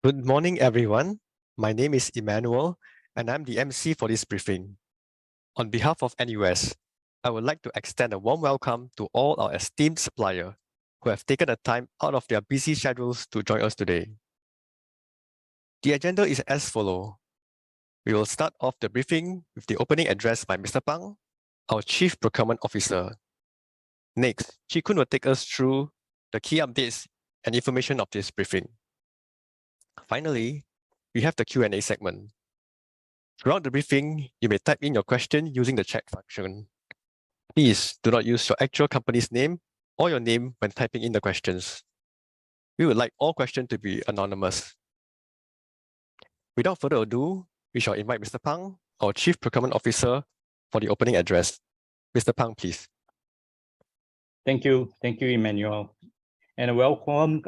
Good morning, everyone. My name is Emmanuel, and I'm the MC for this briefing. On behalf of NUS, I would like to extend a warm welcome to all our esteemed suppliers who have taken the time out of their busy schedules to join us today. The agenda is as follows. We will start off the briefing with the opening address by Mr. Pang, our Chief Procurement Officer. Next, Chee Koon will take us through the key updates and information of this briefing. Finally, we have the Q&A segment. Throughout the briefing, you may type in your question using the chat function. Please do not use your actual company's name or your name when typing in the questions. We would like all questions to be anonymous. Without further ado, we shall invite Mr. Pang, our Chief Procurement Officer, for the opening address. Mr. Pang, please. Thank you, Emmanuel. And a warm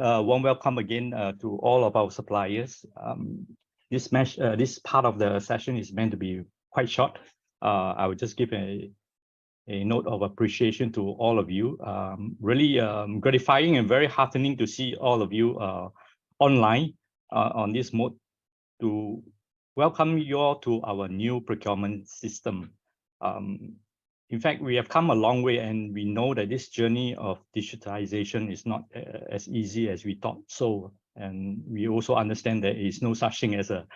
welcome again to all of our suppliers. This part of the session is meant to be quite short. I will just give a note of appreciation to all of you. Really gratifying and very heartening to see all of you online on this mode to welcome you all to our new procurement system. In fact, we have come a long way, and we know that this journey of digitization is not as easy as we thought so. And we also understand there is no such thing as a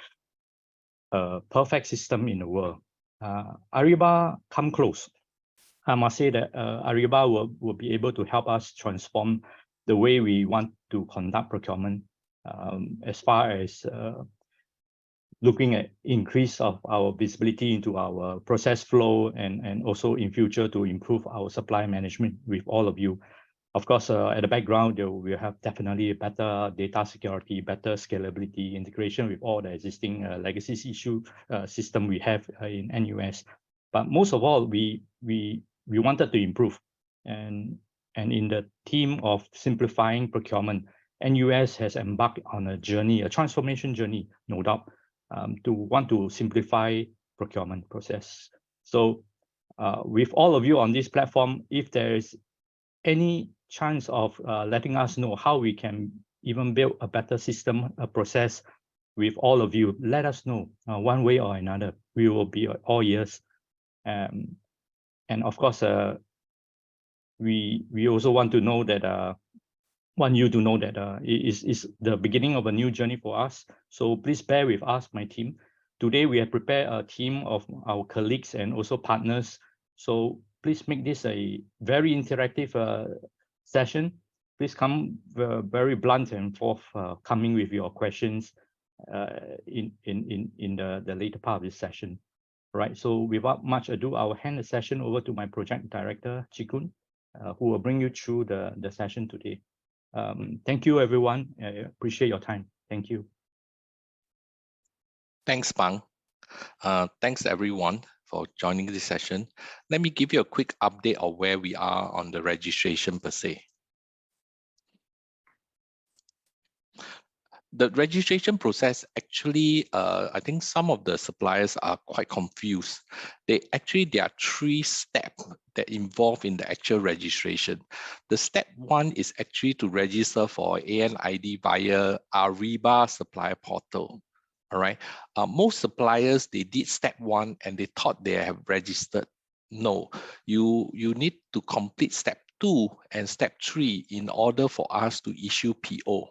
perfect system in the world. Ariba come close. I must say that Ariba will be able to help us transform the way we want to conduct procurement as far as looking at increase of our visibility into our process flow and also in future to improve our supply management with all of you. Of course, at the background, we have definitely better data security, better scalability, integration with all the existing legacy system we have in NUS. But most of all, we wanted to improve. And in the theme of simplifying procurement, NUS has embarked on a journey, a transformation journey, no doubt, to want to simplify procurement process. So with all of you on this platform, if there is any chance of letting us know how we can even build a better system, a process with all of you, let us know one way or another. We will be all ears. And of course, we also want to know that want you to know that it is the beginning of a new journey for us. So please bear with us, my team. Today, we have prepared a team of our colleagues and also partners. So please make this a very interactive session. Please come very blunt and forthcoming with your questions in the later part of this session. Right. So without much ado, I will hand the session over to my project director, Chee Koon, who will bring you through the session today. Thank you, everyone. I appreciate your time. Thank you. Thanks, Pang. Thanks, everyone, for joining this session. Let me give you a quick update of where we are on the registration per se. The registration process actually, I think some of the suppliers are quite confused. There are 3 steps that involve in the actual registration. The step 1 is actually to register for ANID via Ariba supplier portal. All right. Most suppliers, they did step 1 and they thought they have registered. No, you need to complete step 2 and step 3 in order for us to issue PO.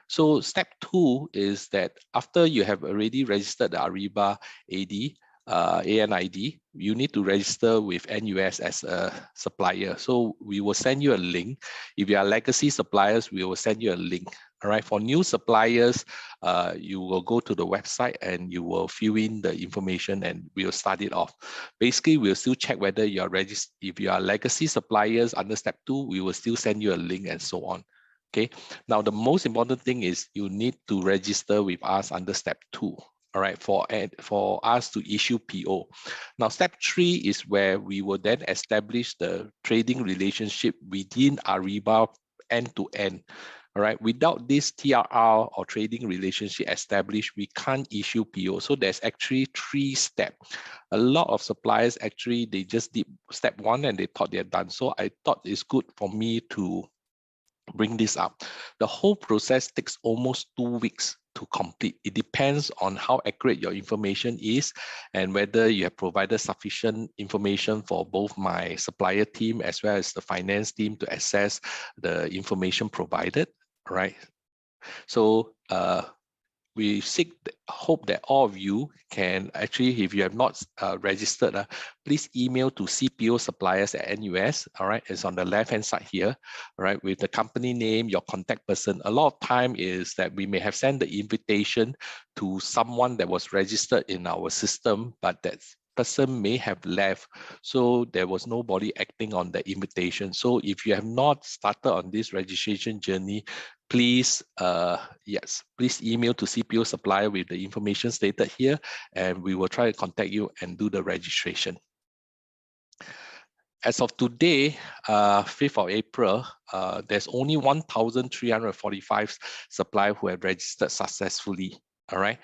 So step 2 is that after you have already registered the Ariba ANID, you need to register with NUS as a supplier. So we will send you a link. If you are legacy suppliers, we will send you a link. All right. For new suppliers, you will go to the website and you will fill in the information and we'll start it off. Basically, we'll still check whether you are registered. If you are legacy suppliers under step 2, we will still send you a link and so on. Okay. Now, the most important thing is you need to register with us under step 2. All right, for us to issue PO. Now, step 3 is where we will then establish the trading relationship within Ariba end to end. All right, without this TRR or trading relationship established, we can't issue PO. So there's actually 3 steps. A lot of suppliers actually, they just did step 1 and they thought they're done. So I thought it's good for me to bring this up. The whole process takes almost 2 weeks to complete. It depends on how accurate your information is and whether you have provided sufficient information for both my supplier team as well as the finance team to assess the information provided, right? So we hope that all of you can actually, if you have not registered, please email to cposuppliers@NUS. All right, it's on the left-hand side here, all right, with the company name, your contact person. A lot of time is that we may have sent the invitation to someone that was registered in our system, but that person may have left, so there was nobody acting on the invitation. So if you have not started on this registration journey, please, please email to CPO Supplier with the information stated here, and we will try to contact you and do the registration. As of today, 5th of April, there's only 1,345 suppliers who have registered successfully. All right,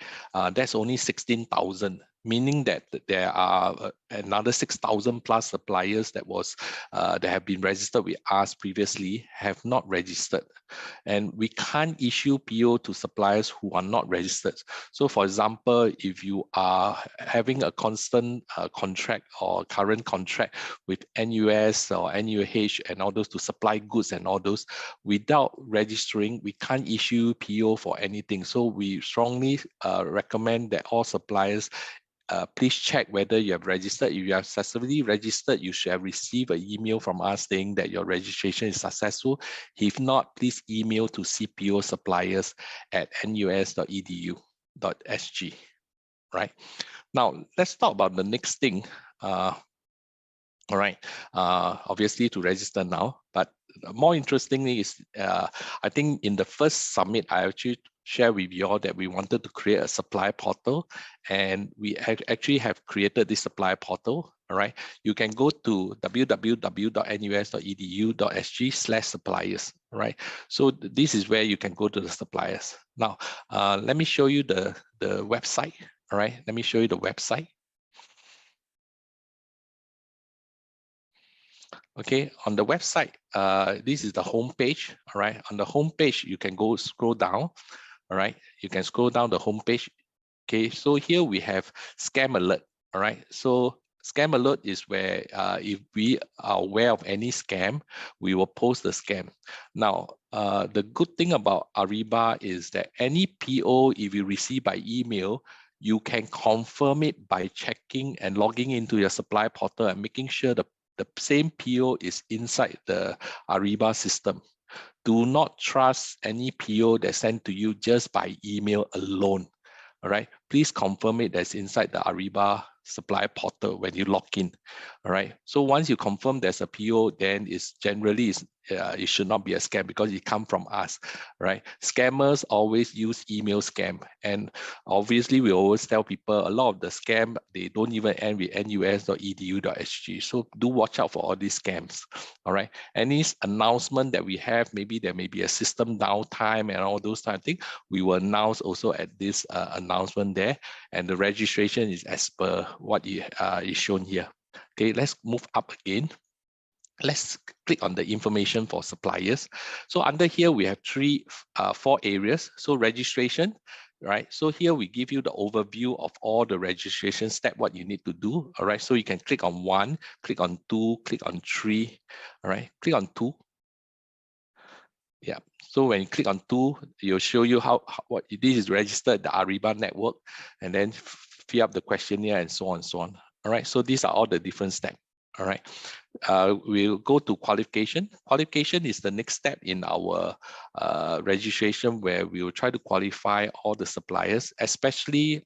that's only 16,000, meaning that there are another 6,000 plus suppliers that have been registered with us previously have not registered, and we can't issue PO to suppliers who are not registered. So, for example, if you are having a constant contract or current contract with NUS or NUH and all those to supply goods and all those, without registering, we can't issue PO for anything. So we strongly recommend that all suppliers please check whether you have registered. If you have successfully registered, you should have received an email from us saying that your registration is successful. If not, please email to cposuppliers@nus.edu.sg. Right now, let's talk about the next thing. All right, obviously to register now, but more interestingly is, I think in the first summit, I actually share with you all that we wanted to create a supply portal, and we actually have created this supply portal. All right, you can go to www.nus.edu.sg/suppliers. Right, so this is where you can go to the suppliers. Now, let me show you the website. All right, let me show you the website. Okay, on the website, this is the home page. All right, on the home page, you can go scroll down. All right, you can scroll down the home page. Okay, so here we have scam alert. All right, so scam alert is where if we are aware of any scam, we will post the scam. Now, the good thing about Ariba is that any PO, if you receive by email, you can confirm it by checking and logging into your supply portal and making sure the same PO is inside the Ariba system. Do not trust any PO that's sent to you just by email alone. All right, please confirm it that's inside the Ariba supply portal when you log in. All right, so once you confirm there's a PO, then it's generally it should not be a scam because it comes from us, right? Scammers always use email scam, and obviously we always tell people a lot of the scam, they don't even end with nus.edu.sg. So do watch out for all these scams. All right, any announcement that we have, maybe there may be a system downtime and all those type of things, we will announce also at this announcement there, and the registration is as per what is shown here. Okay, let's move up again. Let's click on the information for suppliers. So under here, we have four areas. So registration, right? So here we give you the overview of all the registration steps, what you need to do. All right, so you can click on 1, click on 2, click on 3. All right, click on 2. Yeah, so when you click on 2, it'll show you what this is registered, the Ariba network, and then fill up the questionnaire and so on and so on. All right, so these are all the different steps. All right, we'll go to qualification. Qualification is the next step in our registration, where we will try to qualify all the suppliers, especially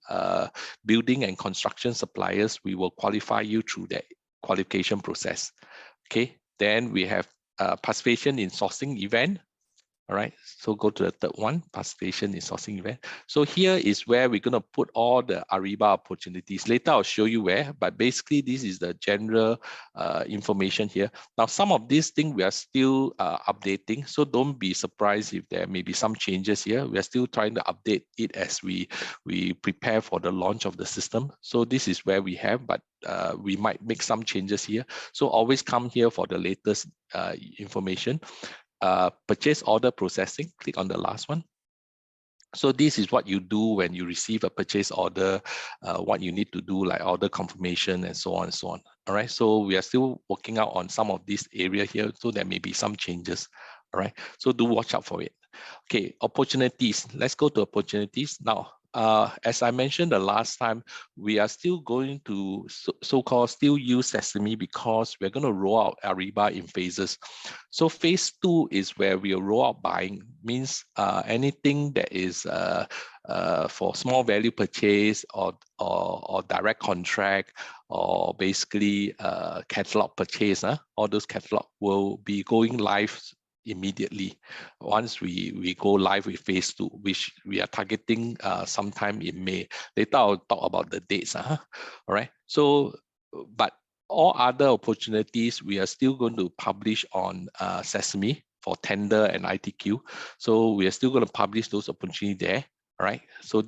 building and construction suppliers. We will qualify you through the qualification process. Okay, then we have participation in sourcing event. All right, so go to the third one, participation in sourcing event. So here is where we're going to put all the Ariba opportunities. Later, I'll show you where, but basically this is the general information here. Now, some of these things we are still updating, so don't be surprised if there may be some changes here. We are still trying to update it as we prepare for the launch of the system. So this is where we have, but we might make some changes here. So always come here for the latest information. Purchase order processing, click on the last one. So this is what you do when you receive a purchase order, what you need to do, like order confirmation and so on and so on. All right, so we are still working out on some of this area here, so there may be some changes. All right, so do watch out for it. Okay, opportunities. Let's go to opportunities now. As I mentioned the last time, we are still going to so-called still use Sesame because we're going to roll out Ariba in phases. So phase 2 is where we'll roll out buying, means anything that is for small value purchase or direct contract or basically catalog purchase. All those catalog will be going live immediately once we go live with phase 2, which we are targeting sometime in May. Later I'll talk about the dates. All right. So, but all other opportunities we are still going to publish on Sesame for tender and ITQ. So we are still going to publish those opportunities there. All right. So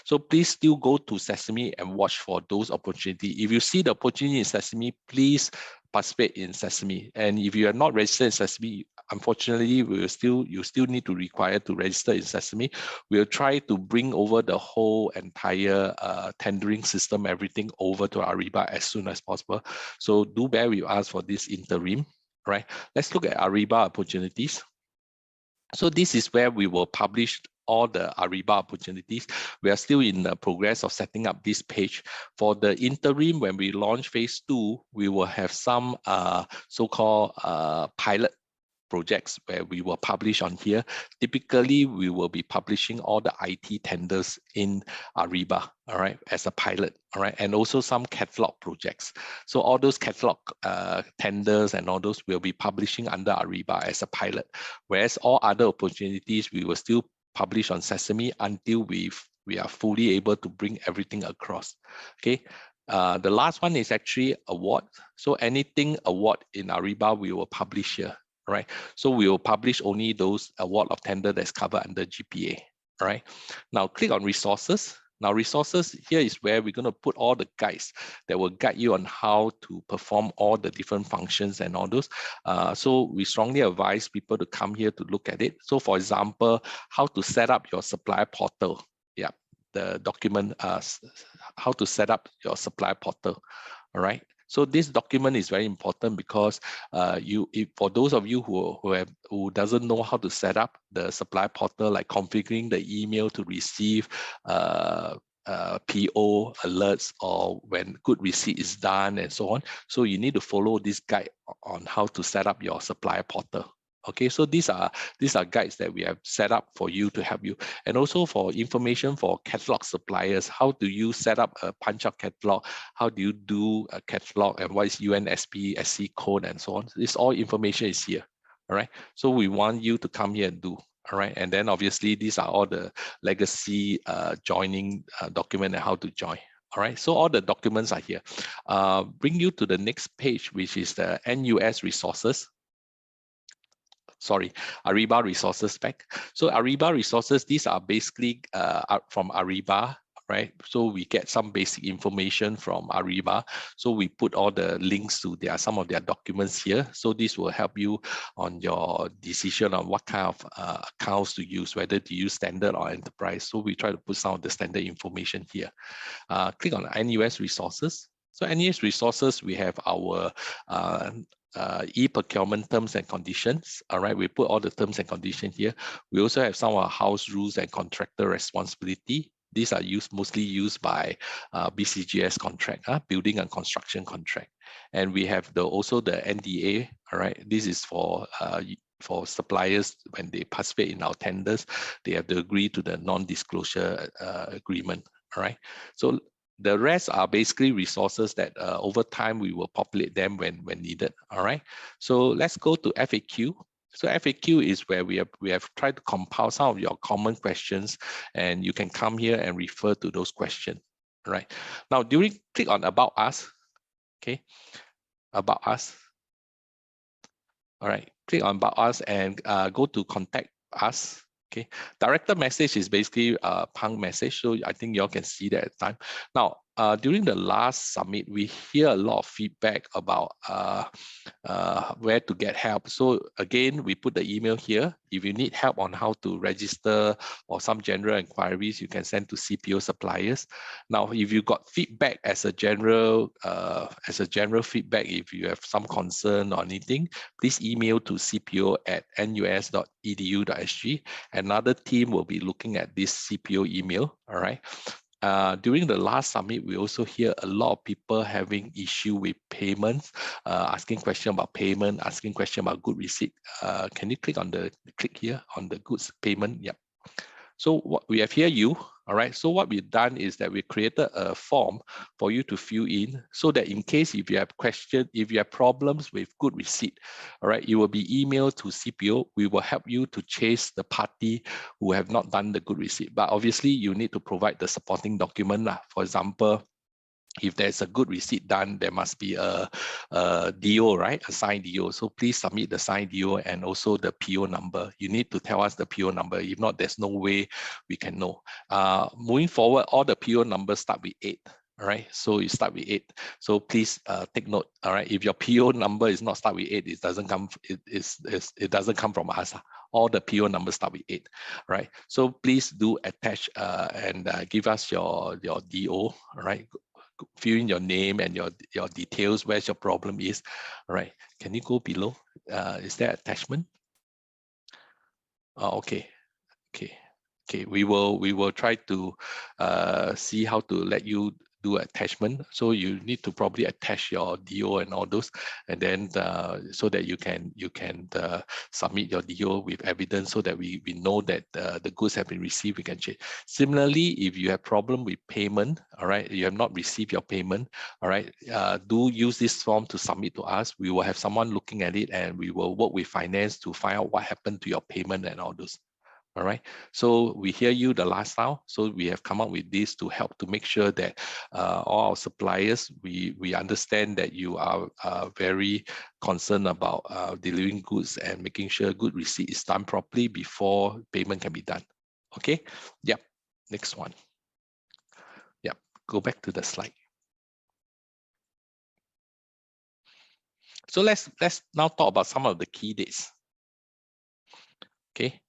so please still go to Sesame and watch for those opportunities. If you see the opportunity in Sesame, please participate in Sesame. And if you are not registered in Sesame, unfortunately, you still need to require to register in Sesame. We'll try to bring over the whole entire tendering system, everything over to Ariba as soon as possible. So do bear with us for this interim, right? Let's look at Ariba opportunities. So this is where we will publish all the Ariba opportunities. We are still in the progress of setting up this page. For the interim, when we launch phase 2, we will have some so-called pilot projects where we will publish on here. Typically, we will be publishing all the IT tenders in Ariba, all right, as a pilot, all right, and also some catalog projects. So all those catalog tenders and all those will be publishing under Ariba as a pilot, whereas all other opportunities we will still publish on Sesame until we are fully able to bring everything across. Okay. The last one is actually award. So anything award in Ariba, we will publish here. Right, so we will publish only those award of tender that's covered under GPA. All right, now click on resources. Now resources here is where we're going to put all the guides that will guide you on how to perform all the different functions and all those. So we strongly advise people to come here to look at it. So for example, how to set up your supplier portal. Yeah, the document, how to set up your supplier portal. All right. So this document is very important because for those of you who doesn't know how to set up the supply portal, like configuring the email to receive PO alerts or when good receipt is done and so on. So you need to follow this guide on how to set up your supplier portal. Okay, so these are guides that we have set up for you to help you, and also for information for catalog suppliers. How do you set up a punch-out catalog? How do you do a catalog, and what is UNSP, SC code, and so on? This all information is here. All right, so we want you to come here and do. All right, and then obviously these are all the legacy joining document and how to join. All right, so all the documents are here. Bring you to the next page, which is the NUS resources. Sorry, Ariba resources spec. So Ariba resources, these are basically from Ariba, right? So we get some basic information from Ariba. So we put all the links to some of their documents here. So this will help you on your decision on what kind of accounts to use, whether to use standard or enterprise. So we try to put some of the standard information here. Click on NUS resources. So NUS resources, we have our e-procurement terms and conditions. All right, we put all the terms and conditions here. We also have some of our house rules and contractor responsibility. These are mostly used by BCGS contract, building and construction contract. And we have also the NDA. All right, this is for suppliers when they participate in our tenders, they have to agree to the non-disclosure agreement. All right, so the rest are basically resources that over time we will populate them when needed. All right. So let's go to FAQ. So FAQ is where we have tried to compile some of your common questions, and you can come here and refer to those questions. All right. Now click on About Us. Okay. About Us. All right. Click on About Us and go to Contact Us. Okay, director message is basically a punk message, so I think y'all can see that at the time. Now, during the last summit, we hear a lot of feedback about where to get help. So again, we put the email here. If you need help on how to register or some general inquiries, you can send to CPO suppliers. Now, if you got feedback as a general feedback, if you have some concern or anything, please email to cpo@nus.edu.sg. Another team will be looking at this CPO email. All right. During the last summit, we also hear a lot of people having issue with payments, asking question about payment, asking question about good receipt. Can you click here on the goods payment? Yep. So what we have here, all right. So what we've done is that we created a form for you to fill in, so that in case if you have problems with good receipt, all right, you will be emailed to CPO. We will help you to chase the party who have not done the good receipt. But obviously you need to provide the supporting document. For example, if there's a good receipt done, there must be a DO, right? A signed DO. So please submit the signed DO and also the PO number. You need to tell us the PO number. If not, there's no way we can know. Moving forward, all the PO numbers start with 8. All right, so you start with 8. So please take note. All right, if your PO number is not start with 8, it doesn't come. It doesn't come from us. All the PO numbers start with 8. Right. So please do attach and give us your DO. All right. Fill in your name and your details, where your problem is. All right, can you go below? Is there attachment? Okay. We will try to see how to let you do attachment. So you need to probably attach your DO and all those, and then so that you can submit your DO with evidence, so that we know that the goods have been received. We can check. Similarly, if you have problem with payment, all right, you have not received your payment, all right, do use this form to submit to us. We will have someone looking at it, and we will work with finance to find out what happened to your payment and all those. All right, so we hear you the last time. So we have come up with this to help to make sure that all our suppliers, we understand that you are very concerned about delivering goods and making sure good receipt is done properly before payment can be done. Okay, yep, next one. Yep, go back to the slide. So let's now talk about some of the key dates. Okay.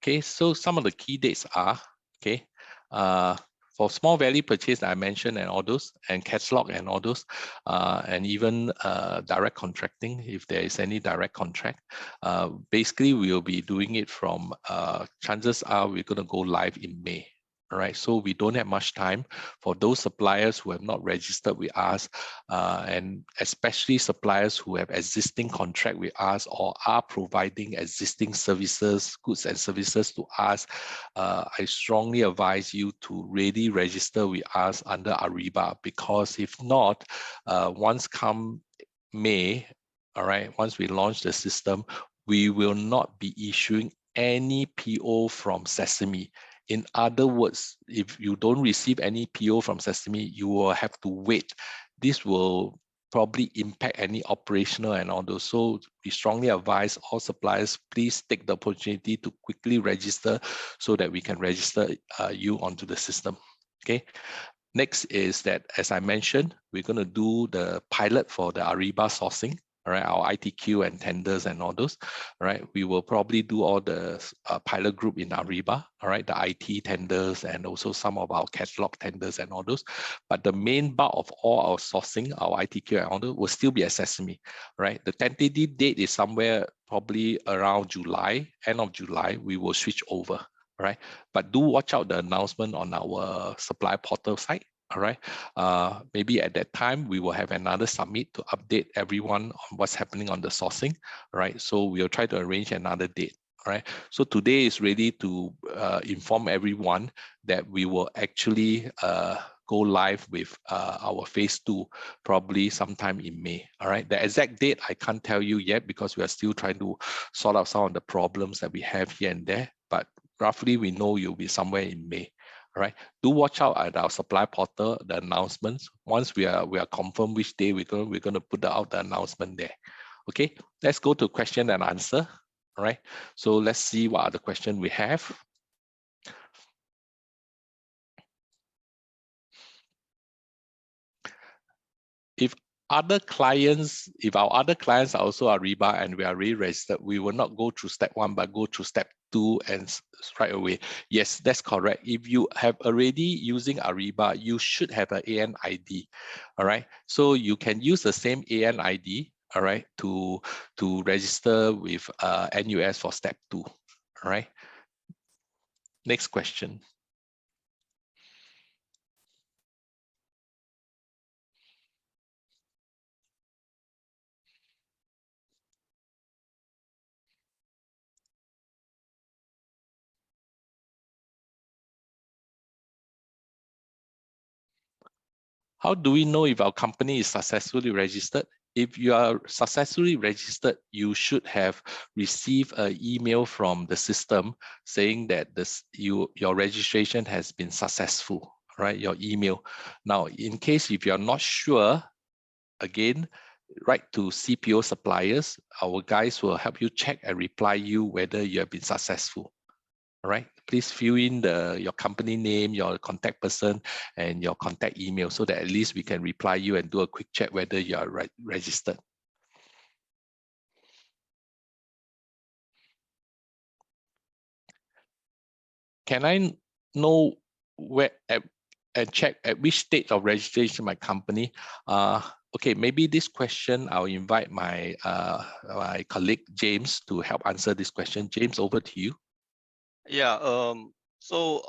Okay, so some of the key dates are, okay, for small value purchase that I mentioned and all those, and catalog and all those, and even direct contracting, if there is any direct contract. Basically, we will be doing it from, chances are we're going to go live in May. All right, so we don't have much time for those suppliers who have not registered with us, and especially suppliers who have existing contract with us or are providing existing services, goods and services to us. I strongly advise you to really register with us under Ariba, because if not, once come May, all right, once we launch the system, we will not be issuing any PO from Sesame. In other words, if you don't receive any PO from Sesame, you will have to wait. This will probably impact any operational and all those. So we strongly advise all suppliers, please take the opportunity to quickly register so that we can register you onto the system. Okay. Next is that, as I mentioned, we're going to do the pilot for the Ariba sourcing. All right, our ITQ and tenders and all those. All right, we will probably do all the pilot group in Ariba. All right, the IT tenders and also some of our catalog tenders and all those. But the main bulk of all our sourcing, our ITQ and all those, will still be at Sesame. Right, the tentative date is somewhere probably around July, end of July. We will switch over. All right, but do watch out the announcement on our supply portal site. All right, maybe at that time we will have another summit to update everyone on what's happening on the sourcing. All right, so we'll try to arrange another date. All right, so today is really to inform everyone that we will actually go live with our phase 2 probably sometime in May. All right, the exact date I can't tell you yet, because we are still trying to sort out some of the problems that we have here and there, but roughly we know you'll be somewhere in May. All right, do watch out at our supply portal, the announcements. Once we are confirmed which day we're going to put out the announcement there. Okay, let's go to question and answer. All right, so let's see what other question we have. If our other clients are also Ariba and we are already registered, we will not go through step 1, but go through step 2 and straight away. Yes, that's correct. If you have already using Ariba, you should have an AN ID. All right, so you can use the same AN ID, all right, to register with NUS for step 2. All right, next question. How do we know if our company is successfully registered? If you are successfully registered, you should have received an email from the system saying that your registration has been successful, right? Your email. Now, in case if you're not sure, again, write to CPO suppliers. Our guys will help you check and reply you whether you have been successful. All right, please fill in your company name, your contact person, and your contact email so that at least we can reply you and do a quick check whether you are registered. Can I know where and check at which state of registration my company? Okay, maybe this question I'll invite my my colleague James to help answer this question. James, over to you. Yeah, so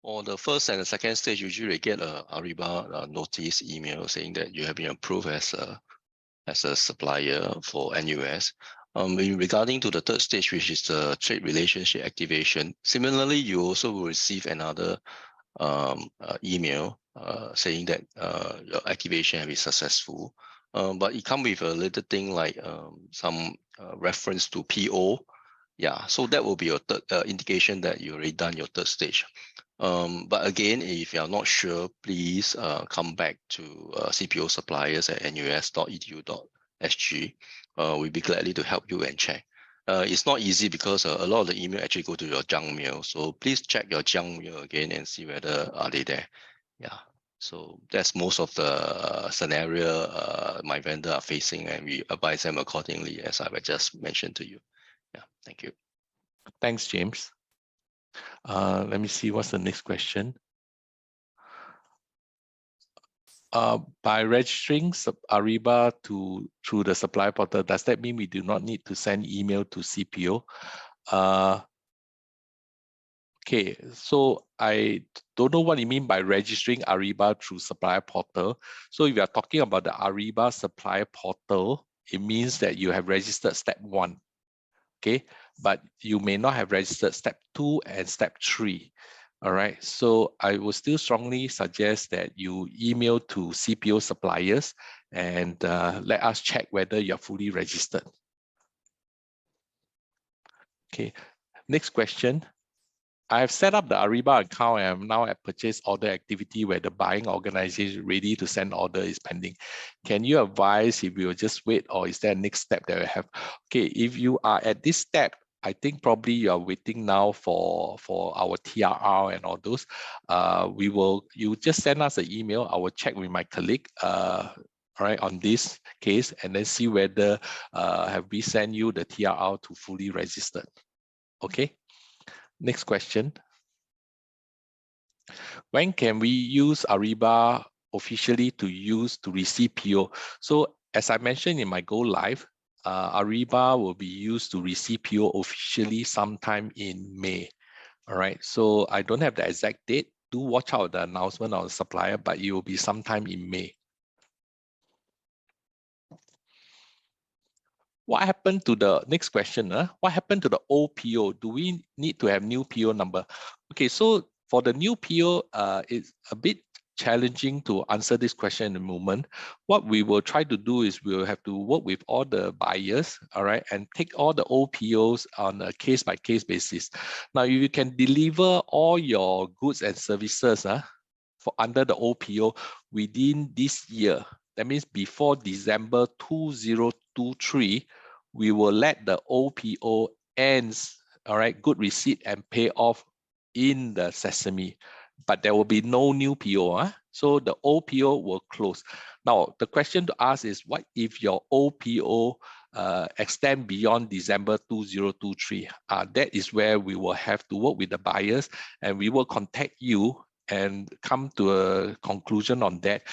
on the first and the second stage, usually get a Ariba notice email saying that you have been approved as a supplier for NUS. Regarding to the third stage, which is the trade relationship activation, similarly, you also will receive another email saying that your activation has been successful. But it comes with a little thing like some reference to PO. Yeah, so that will be your third indication that you already done your third stage. But again, if you are not sure, please come back to CPO suppliers at nus.edu.sg. We'll be gladly to help you and check. It's not easy because a lot of the email actually go to your junk mail. So please check your junk mail again and see whether are they there. Yeah. So that's most of the scenario my vendor are facing, and we advise them accordingly, as I just mentioned to you. Yeah, thank you. Thanks, James. Let me see what's the next question. By registering Ariba through the supplier portal, does that mean we do not need to send email to CPO? Okay, so I don't know what you mean by registering Ariba through supplier portal. So if you are talking about the Ariba supplier portal, it means that you have registered step 1. Okay, but you may not have registered step 2 and step 3. All right, so I would still strongly suggest that you email to CPO suppliers and let us check whether you're fully registered. Okay, next question. I have set up the Ariba account and I'm now at purchase order activity where the buying organization is ready to send order is pending. Can you advise if we will just wait, or is there a next step that we have? Okay, if you are at this step, I think probably you are waiting now for our TRR and all those. You just send us an email. I will check with my colleague all right, on this case, and then see whether have we sent you the TRR to fully registered. Okay. Next question. When can we use Ariba officially to receive PO? So as I mentioned in my Go Live, Ariba will be used to receive PO officially sometime in May. All right, so I don't have the exact date. Do watch out the announcement on the supplier, but it will be sometime in May. What happened to the next question? What happened to the old PO? Do we need to have new PO number? Okay, so for the new PO, it's a bit challenging to answer this question in a moment. What we will try to do is we'll have to work with all the buyers, all right, and take all the old POs on a case-by-case basis. Now, if you can deliver all your goods and services for under the old PO within this year, that means before December 2023, we will let the OPO ends, all right, good receipt and pay off in the Sesame, but there will be no new PO. So the OPO will close. Now, the question to ask is, what if your OPO extend beyond December 2023? That is where we will have to work with the buyers, and we will contact you and come to a conclusion on that.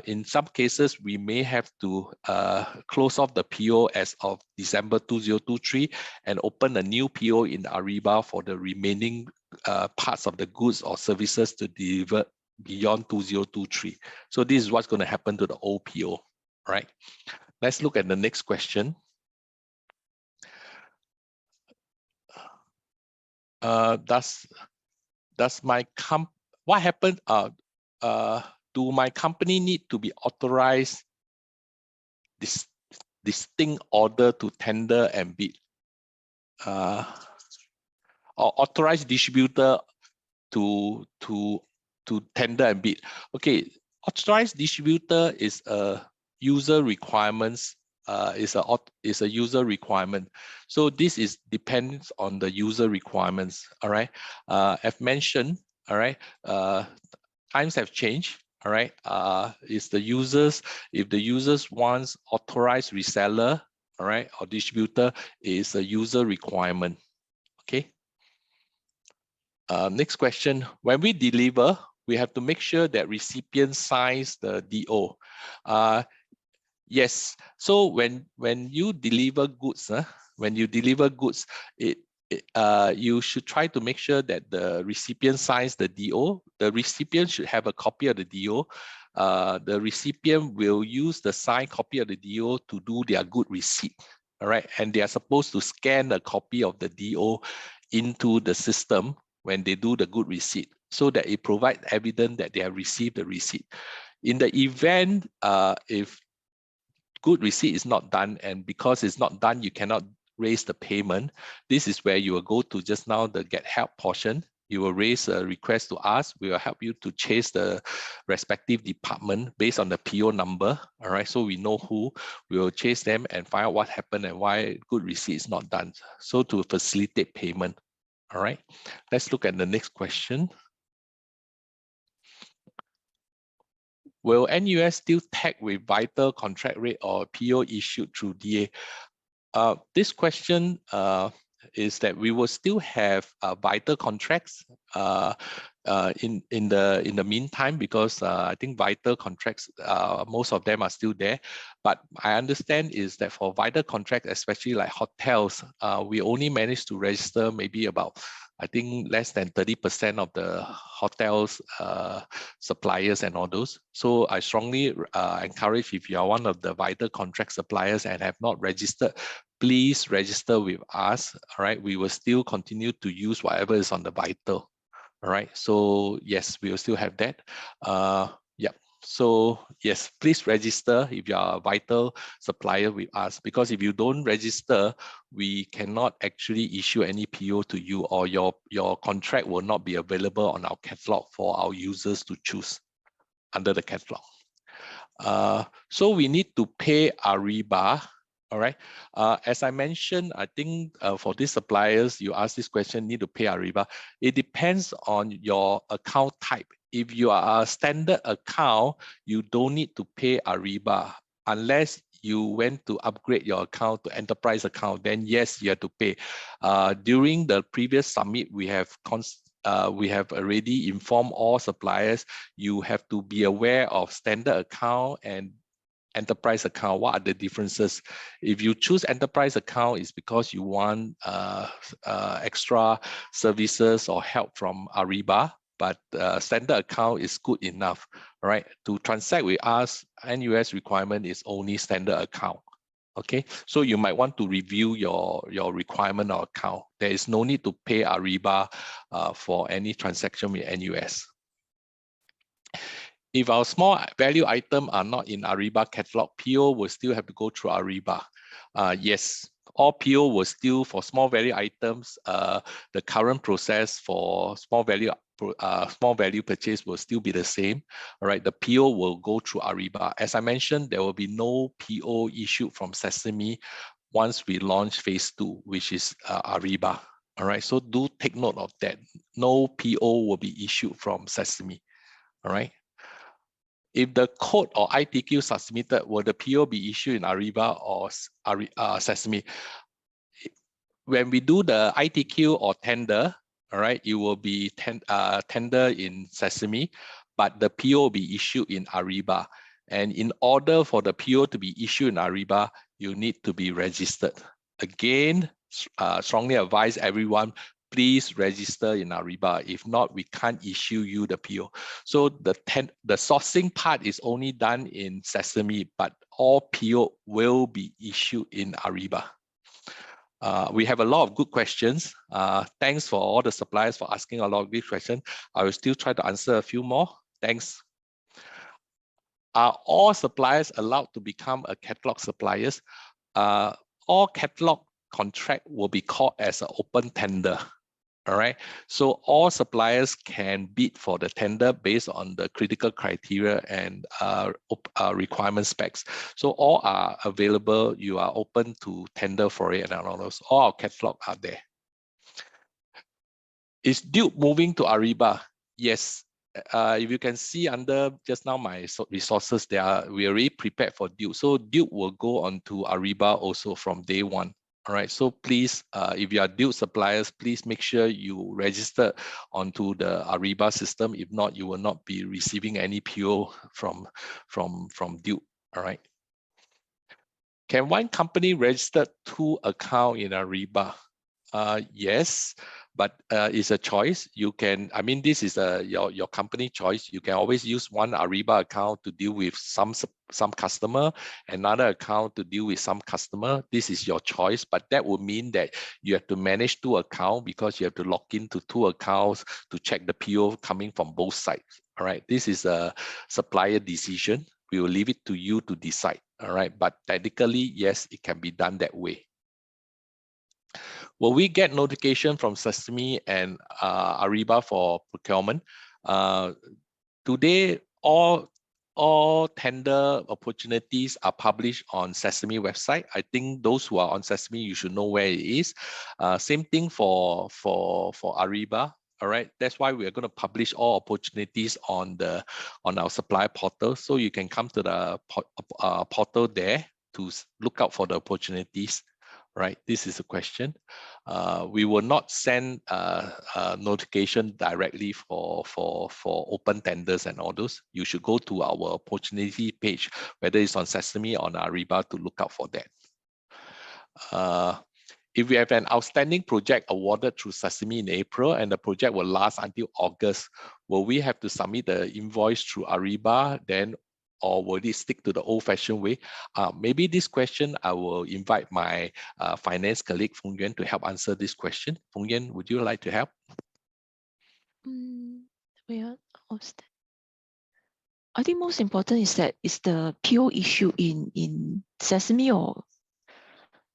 In some cases, we may have to close off the PO as of December 2023 and open a new PO in Ariba for the remaining parts of the goods or services to deliver beyond 2023. So this is what's going to happen to the OPO, right? Let's look at the next question. What happened? Do my company need to be authorized distinct order to tender and bid? Or authorized distributor to tender and bid? Okay, authorized distributor is a user requirements. Is a user requirement. So this is depends on the user requirements. All right. I've mentioned. All right. Times have changed. All right. Is the users, if the users wants authorized reseller, all right, or distributor, is a user requirement. Okay. Next question. When we deliver, we have to make sure that recipient signs the DO. Yes. So when you deliver goods, you should try to make sure that the recipient signs the DO. The recipient should have a copy of the DO. The recipient will use the signed copy of the DO to do their good receipt. All right, and they are supposed to scan a copy of the DO into the system when they do the good receipt, so that it provides evidence that they have received the receipt. In the event, if good receipt is not done, and because it's not done, you cannot raise the payment. This is where you will go to just now the get help portion. You will raise a request to us. We will help you to chase the respective department based on the PO number. All right, so we know who. We will chase them and find out what happened and why good receipt is not done. So to facilitate payment. All right, let's look at the next question. Will NUS still tag with vital contract rate or PO issued through DA? This question is that we will still have vital contracts in the meantime, because I think vital contracts, most of them are still there. But I understand is that for vital contracts, especially like hotels, we only managed to register maybe about, I think, less than 30% of the hotels suppliers and all those. So I strongly encourage, if you are one of the vital contract suppliers and have not registered, please register with us. All right, we will still continue to use whatever is on the vital. All right, so yes, we will still have that. Yeah. So yes, please register if you are a vital supplier with us, because if you don't register, we cannot actually issue any PO to you, or your contract will not be available on our catalog for our users to choose under the catalog. So we need to pay Ariba. All right. As I mentioned, I think for these suppliers, you ask this question, need to pay Ariba. It depends on your account type. If you are a standard account, you don't need to pay Ariba unless you went to upgrade your account to enterprise account. Then yes, you have to pay. During the previous summit, we have already informed all suppliers. You have to be aware of standard account and enterprise account. What are the differences? If you choose enterprise account, it's because you want extra services or help from Ariba, but standard account is good enough, right? To transact with us, NUS requirement is only standard account. Okay, so you might want to review your requirement or account. There is no need to pay Ariba for any transaction with NUS. If our small value item are not in Ariba catalog, PO will still have to go through Ariba. Yes, all PO will still, for small value items, the current process for small value purchase will still be the same. All right, the PO will go through Ariba. As I mentioned, there will be no PO issued from Sesame, once we launch phase 2, which is Ariba. All right, so do take note of that. No PO will be issued from Sesame. All right. If the code or ITQ submitted, will the PO be issued in Ariba or Sesame? When we do the ITQ or tender, all right, it will be tender in Sesame, but the PO will be issued in Ariba. And in order for the PO to be issued in Ariba, you need to be registered. Again, strongly advise everyone, please register in Ariba. If not, we can't issue you the PO. So the sourcing part is only done in Sesame, but all PO will be issued in Ariba. We have a lot of good questions. Thanks for all the suppliers for asking a lot of good questions. I will still try to answer a few more. Thanks. Are all suppliers allowed to become a catalog suppliers? All catalog contract will be called as an open tender. All right, so all suppliers can bid for the tender based on the critical criteria and requirement specs. So all are available. You are open to tender for it, and all those. All our catalog are there. Is Duke moving to Ariba? Yes. If you can see under just now my resources, we are already prepared for Duke. So Duke will go on to Ariba also from day one. All right, so please, if you are Duke suppliers, please make sure you register onto the Ariba system. If not, you will not be receiving any PO from Duke. All right. Can one company register 2 accounts in Ariba? Yes, but it's a choice. You can, I mean, this is your company choice. You can always use one Ariba account to deal with some customer, another account to deal with some customer. This is your choice, but that would mean that you have to manage 2 accounts because you have to log into 2 accounts to check the PO coming from both sides. All right, this is a supplier decision. We will leave it to you to decide. All right, but technically, yes, it can be done that way. Will we get notification from Sesame and Ariba for procurement? Today, all tender opportunities are published on Sesame website. I think those who are on Sesame, you should know where it is. Same thing for Ariba. All right, that's why we are going to publish all opportunities on our supplier portal, so you can come to the portal there to look out for the opportunities. Right, this is a question. We will not send notification directly for open tenders and all those. You should go to our opportunity page, whether it's on Sesame or on Ariba, to look out for that. If we have an outstanding project awarded through Sesame in April and the project will last until August, will we have to submit the invoice through Ariba then, or will it stick to the old-fashioned way? Maybe this question, I will invite my finance colleague, Feng Yuan, to help answer this question. Feng Yuan, would you like to help? I think most important is that is the PO issue in Sesame or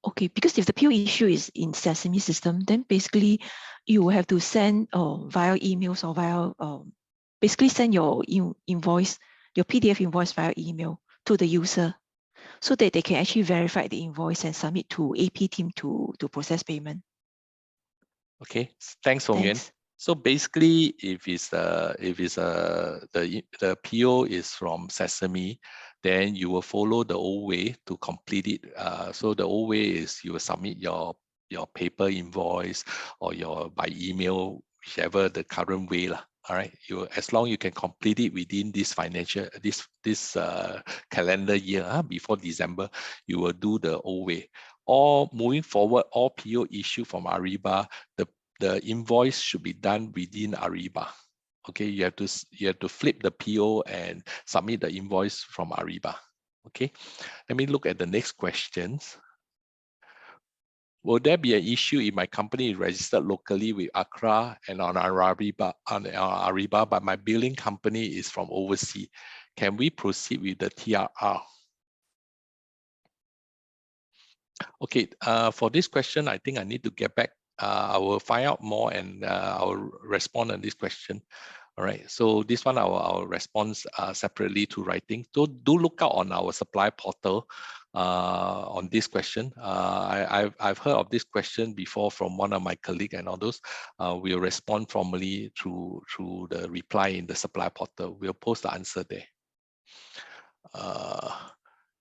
okay, because if the PO issue is in Sesame system, then basically you have to send via emails or via basically send your invoice, your PDF invoice via email to the user, so that they can actually verify the invoice and submit to AP team to process payment. Okay, thanks, Feng Yuan. So basically, if the PO is from Sesame, then you will follow the old way to complete it. So the old way is you will submit your paper invoice or by email, whichever the current way lah. All right, as long you can complete it within this calendar year before December, you will do the old way. Or moving forward, all PO issued from Ariba, the invoice should be done within Ariba. Okay, you have to flip the PO and submit the invoice from Ariba. Okay, let me look at the next questions. Will there be an issue if my company is registered locally with Accra and on Ariba, but my billing company is from overseas? Can we proceed with the TRR? Okay, for this question, I think I need to get back. I will find out more and I will respond on this question. All right, so this one I'll respond separately to writing. Do look out on our supply portal on this question. I've heard of this question before from one of my colleagues and others. We'll respond formally through the reply in the supply portal. We'll post the answer there.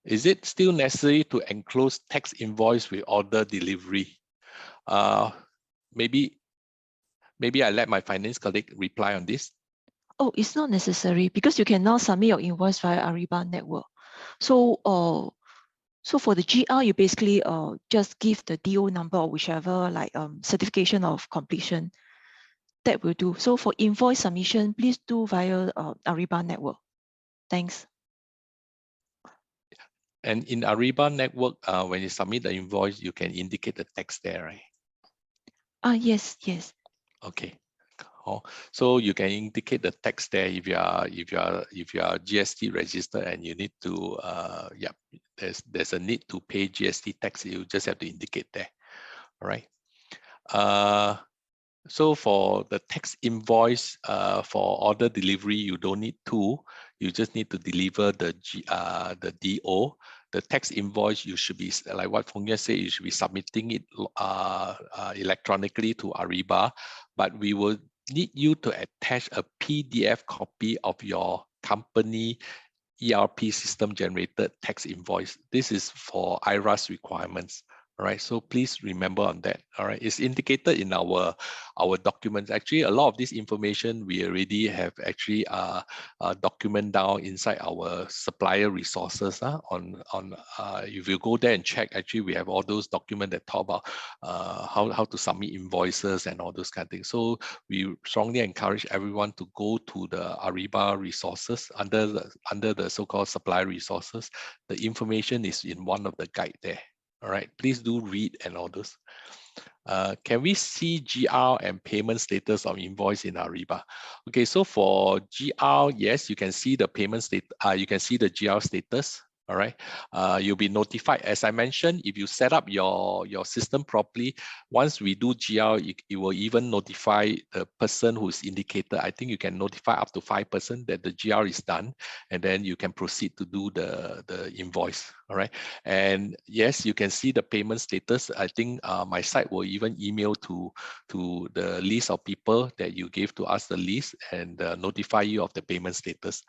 Is it still necessary to enclose text invoice with order delivery? Maybe I let my finance colleague reply on this. Oh, it's not necessary because you can now submit your invoice via Ariba network. So, so for the GR, you basically just give the DO number or whichever like certification of completion. That will do. So for invoice submission, please do via Ariba network. Thanks. And in Ariba network, when you submit the invoice, you can indicate the text there, right? Yes. Okay. So you can indicate the text there if you are GST registered and you need to there's a need to pay GST tax. You just have to indicate there. All right. So for the text invoice for order delivery, you don't need to. You just need to deliver the DO. The text invoice, you should be, like what Feng Yue said, you should be submitting it electronically to Ariba, but we will need you to attach a PDF copy of your company ERP system generated text invoice. This is for IRAS requirements. All right, so please remember on that. All right, it's indicated in our documents. Actually, a lot of this information we already have actually document down inside our supplier resources. If you go there and check, actually we have all those documents that talk about how to submit invoices and all those kind of things. So we strongly encourage everyone to go to the Ariba resources under the so-called supplier resources. The information is in one of the guide there. All right, please do read and all those. Can we see GR and payment status of invoice in Ariba? Okay, so for GR, yes, you can see the payment state. You can see the GR status. All right, you'll be notified. As I mentioned, if you set up your system properly, once we do GR, it will even notify the person who's indicated. I think you can notify up to 5% that the GR is done, and then you can proceed to do the invoice. All right, and yes, you can see the payment status. I think my site will even email to the list of people that you gave to us the list and notify you of the payment status.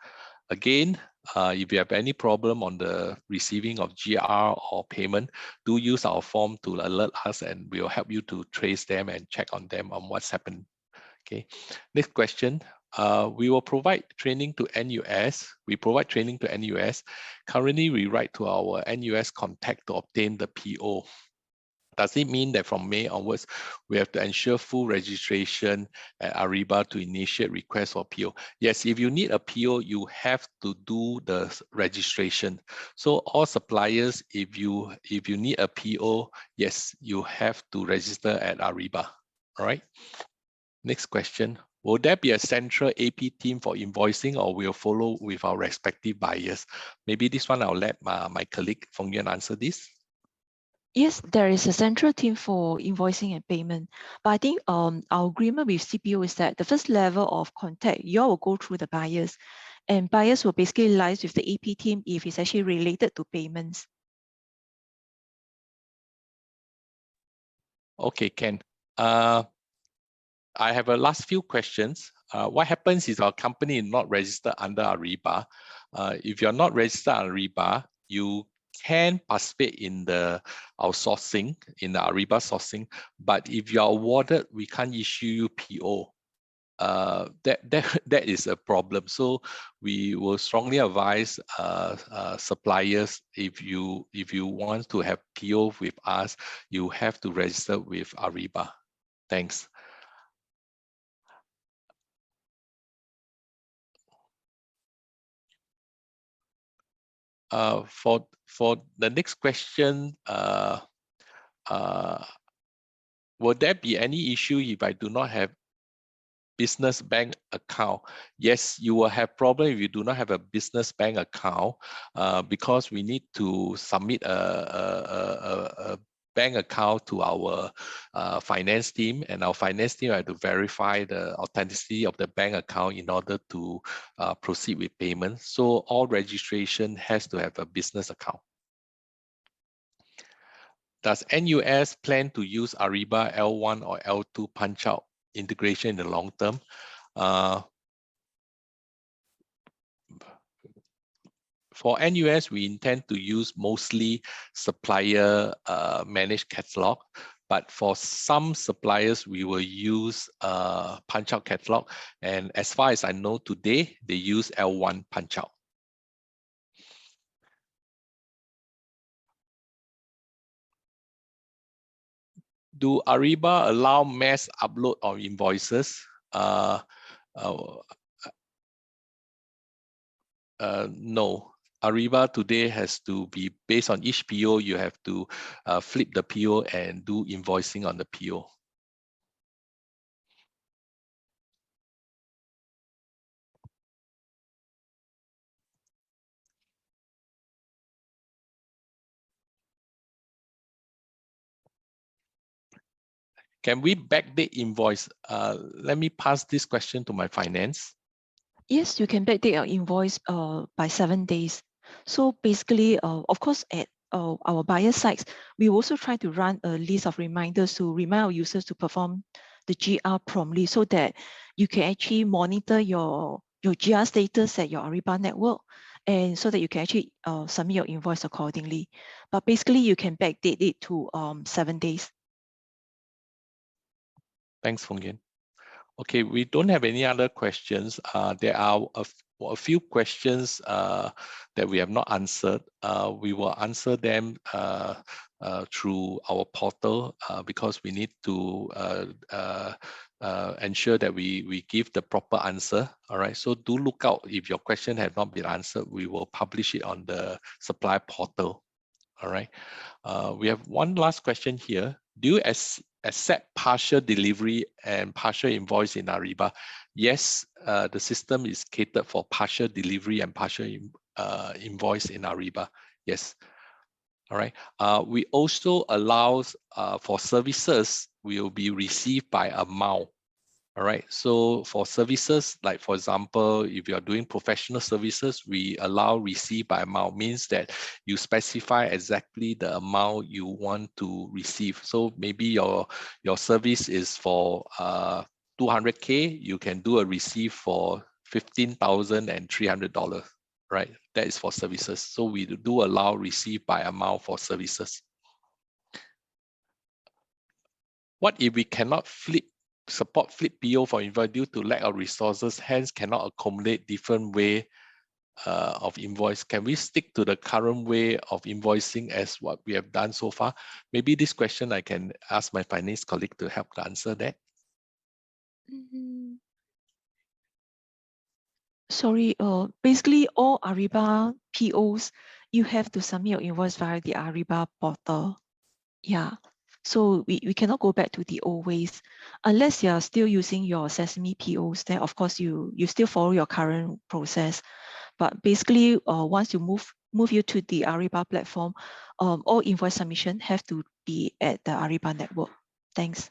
Again, if you have any problem on the receiving of GR or payment, do use our form to alert us and we'll help you to trace them and check on them on what's happened. Okay, next question. We will provide training to NUS. We provide training to NUS. Currently, we write to our NUS contact to obtain the PO. Does it mean that from May onwards, we have to ensure full registration at Ariba to initiate request for PO? Yes, if you need a PO, you have to do the registration. So all suppliers, if you need a PO, yes, you have to register at Ariba. All right. Next question. Will there be a central AP team for invoicing or will follow with our respective buyers? Maybe this one I'll let my colleague Feng Yuan answer this. Yes, there is a central team for invoicing and payment. But I think our agreement with CPO is that the first level of contact, you all will go through the buyers, and buyers will basically liaise with the AP team if it's actually related to payments. Okay, Ken. I have a last few questions. What happens is our company is not registered under Ariba. If you're not registered on Ariba, you can participate in the outsourcing, in the Ariba sourcing, but if you are awarded, we can't issue you PO. That is a problem. So we will strongly advise suppliers, if you want to have PO with us, you have to register with Ariba. Thanks. For the next question, will there be any issue if I do not have business bank account? Yes, you will have problem if you do not have a business bank account, because we need to submit a bank account to our finance team, and our finance team had to verify the authenticity of the bank account in order to proceed with payment. So all registration has to have a business account. Does NUS plan to use Ariba L1 or L2 punch-out integration in the long term? For NUS, we intend to use mostly supplier managed catalog, but for some suppliers, we will use punch-out catalog. And as far as I know today, they use L1 punch-out. Do Ariba allow mass upload of invoices? No. Ariba today has to be based on each PO. You have to flip the PO and do invoicing on the PO. Can we backdate invoice? Let me pass this question to my finance. Yes, you can backdate your invoice by 7 days. So basically, of course, at our buyer sites, we also try to run a list of reminders to remind our users to perform the GR promptly, so that you can actually monitor your GR status at your Ariba network, and so that you can actually submit your invoice accordingly. But basically, you can backdate it to 7 days. Thanks, Fong Yen. Okay, we don't have any other questions. There are a few questions that we have not answered. We will answer them through our portal because we need to ensure that we give the proper answer. All right, so do look out if your question has not been answered. We will publish it on the Supplier portal. All right, we have one last question here. Do you accept partial delivery and partial invoice in Ariba? Yes, the system is catered for partial delivery and partial invoice in Ariba. Yes. All right. We also allow for services will be received by amount. All right. So for services, like for example, if you are doing professional services, we allow receive by amount, means that you specify exactly the amount you want to receive. So maybe your service is for 200K, you can do a receive for $15,300. Right. That is for services. So we do allow receive by amount for services. What if we cannot support flip PO for invoice due to lack of resources, hence cannot accommodate different way of invoice? Can we stick to the current way of invoicing as what we have done so far? Maybe this question I can ask my finance colleague to help to answer that. Sorry, basically all Ariba POs, you have to submit your invoice via the Ariba portal. Yeah. So we cannot go back to the old ways unless you're still using your Sesame POs. Then of course you still follow your current process. But basically, once you move you to the Ariba platform, all invoice submission have to be at the Ariba network. Thanks.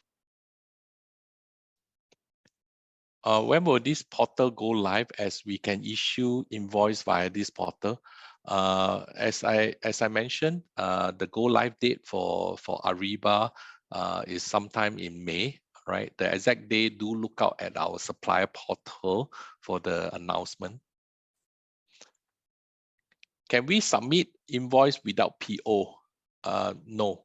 When will this portal go live, as we can issue invoice via this portal? As I mentioned, the go live date for Ariba is sometime in May, right? The exact day, do look out at our supplier portal for the announcement. Can we submit invoice without PO? No.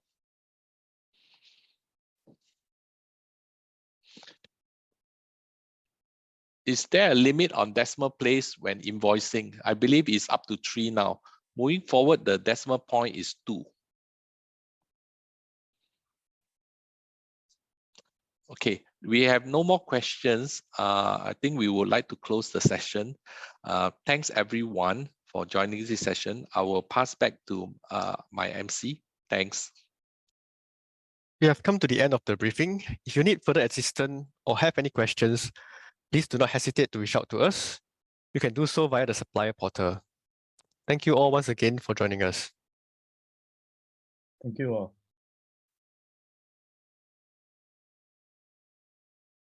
Is there a limit on decimal place when invoicing? I believe it's up to 3 now. Moving forward, the decimal point is 2. Okay, we have no more questions. I think we would like to close the session. Thanks everyone for joining this session. I will pass back to my MC. Thanks. We have come to the end of the briefing. If you need further assistance or have any questions, please do not hesitate to reach out to us. You can do so via the supplier portal. Thank you all once again for joining us. Thank you all.